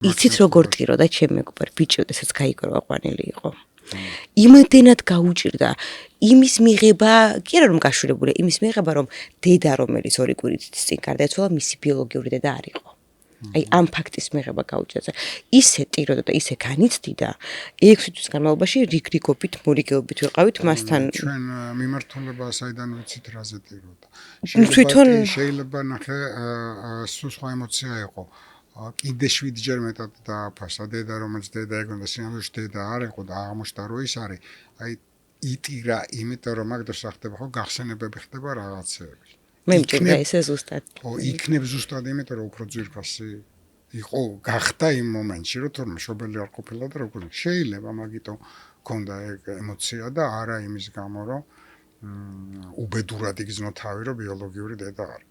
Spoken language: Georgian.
იცით როგორ ტიროდა ჩემი მეგობარი ბიჭი, ოდესაც გაიგო ყვანილი იყო. იმდენად გაუჭირდა იმის მიღება, კი არა რომ გაშურებულია, იმის მიღება რომ დედა რომელიც 2 კვირით წინ გარდაეცვალა, მისი ბიოლოგიური დედა არ იყო. აი ამ ფაქტის მიღება გაუჭირდა. ისე ტიროდა და ისე განიცდიდა 6 თვის განმავლობაში რიგრიგობით, მორიგეობით ვიყავით მასთან. ჩვენ მიმართულება საიდან ვიცით რაზე ტიროდა. შეიძლება ნახე სულ სხვა ემოცია იყო. კიდე 7ჯერ მეტად დააფასა დედა, რომელიც დედა ეგონდა, სინამდვილეში დედა არ იყო და აღმოჩნდა რომ ის არის. აი იტირა, იმიტომ რომ მაგ დროს ხდება ხო გახსენებები ხდება რაღაცეები. მე მჭირდა ესე ზუსტად. ხო, იქნებ ზუსტად იმიტომ რომ უფრო ძვირფასი იყო, გახდა იმ მომენტში, რომ თორმე მშობელი არ ყოფილა და როგორ შეიძლება მაგითო ქონდა ეგ ემოცია და არა იმის გამო რომ უბედურად იგზნო თავი რომ ბიოლოგიური დედა არის.